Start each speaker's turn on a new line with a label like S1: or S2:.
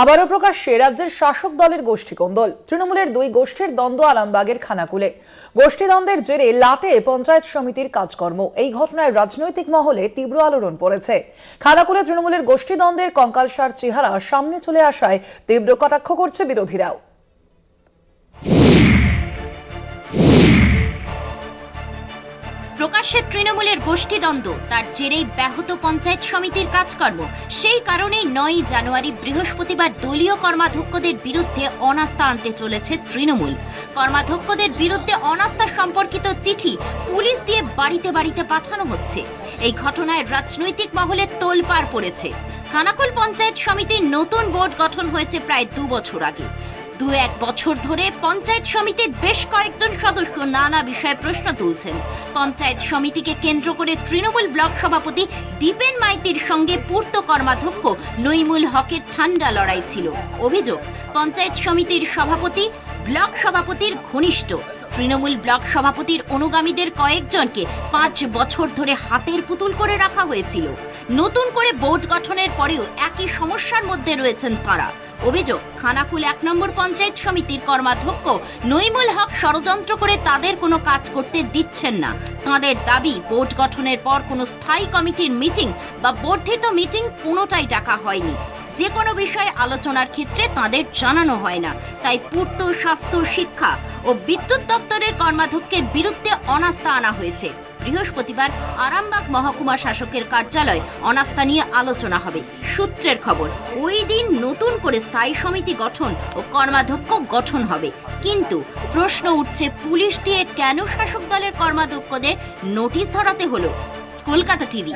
S1: আবারও প্রকাশ্যে রাজ্যের শাসক দলের গোষ্ঠী কোন্দল। তৃণমূলের দুই গোষ্ঠীর দ্বন্দ্ব আরামবাগের খানাকুলে। গোষ্ঠী দ্বন্দ্বের জেরে লাটে পঞ্চায়েত সমিতির কাজকর্ম। এই ঘটনায় রাজনৈতিক মহলে তীব্র আলোড়ন পড়েছে। খানাকুলে তৃণমূলের গোষ্ঠী দ্বন্দ্বের কঙ্কালসার চেহারা সামনে চলে আসায় তীব্র কটাক্ষ করছে বিরোধীরাও।
S2: প্রকাশ্যে তৃণমূলের গোষ্ঠীদ্বন্দ্ব, তার জেরেই ব্যাহত পঞ্চায়েত সমিতির কাজকর্ম। সেই কারণেই 9ই জানুয়ারি বৃহস্পতিবার দলীয় কর্মাধ্যক্ষদের বিরুদ্ধে অনাস্থা আনতে চলেছে তৃণমূল। কর্মাধ্যক্ষদের বিরুদ্ধে অনাস্থা সম্পর্কিত চিঠি পুলিশ দিয়ে বাড়িতে বাড়িতে পাঠানো হচ্ছে। এই ঘটনায় রাজনৈতিক মহলে তোলপাড় পড়েছে। খানাকুল পঞ্চায়েত সমিতির নতুন বোর্ড গঠন হয়েছে প্রায় 2 বছর আগে। 2-1 বছর ধরে পঞ্চায়েত সমিতির বেশ কয়েকজন সদস্য নানা বিষয়ে প্রশ্ন তুলছেন। পঞ্চায়েত সমিতিকে কেন্দ্র করে তৃণমূল ব্লক সভাপতি দীপেন মাইতির সঙ্গে পূর্ত কর্মাধ্যক্ষ নইমুল হকের ঠান্ডা লড়াই ছিল। অভিযোগ, পঞ্চায়েত সমিতির সভাপতি ব্লক সভাপতির ঘনিষ্ঠ। তৃণমূল ব্লক সভাপতির অনুগামীদের কয়েকজনকে 5 বছর ধরে হাতের পুতুল করে রাখা হয়েছিল। নতুন করে বোর্ড গঠনের পরেও একই সমস্যার মধ্যে রয়েছেন তারা। অভিযোগ, খানাকুল 1 নম্বর পঞ্চায়েত সমিতির কর্মাধ্যক্ষ নইমুল হক ষড়যন্ত্র করে তাদের কোনো কাজ করতে দিচ্ছেন না। তাদের দাবি, বোর্ড গঠনের পর কোনো স্থায়ী কমিটির মিটিং বা বর্ধিত মিটিং কোনোটাই ডাকা হয়নি। যে কোনো বিষয়ে আলোচনার ক্ষেত্রে তাদের জানানো হয় না। তাই পূর্ত, স্বাস্থ্য, শিক্ষা ও বিদ্যুৎ দপ্তরের কর্মাধ্যক্ষের বিরুদ্ধে অনাস্থা আনা হয়েছে। বৃহস্পতিবার আরামবাগ মহকুমা শাসকের কার্যালয় অনাস্থা নিয়ে আলোচনা হবে। সূত্রের খবর, ওই দিন নতুন করে স্থায়ী সমিতি গঠন ও কর্মাধ্যক্ষ গঠন হবে। কিন্তু প্রশ্ন উঠছে, পুলিশ দিয়ে কেন শাসক দলের কর্মাধ্যক্ষদের নোটিশ ধরাতে হলো? কলকাতা টিভি।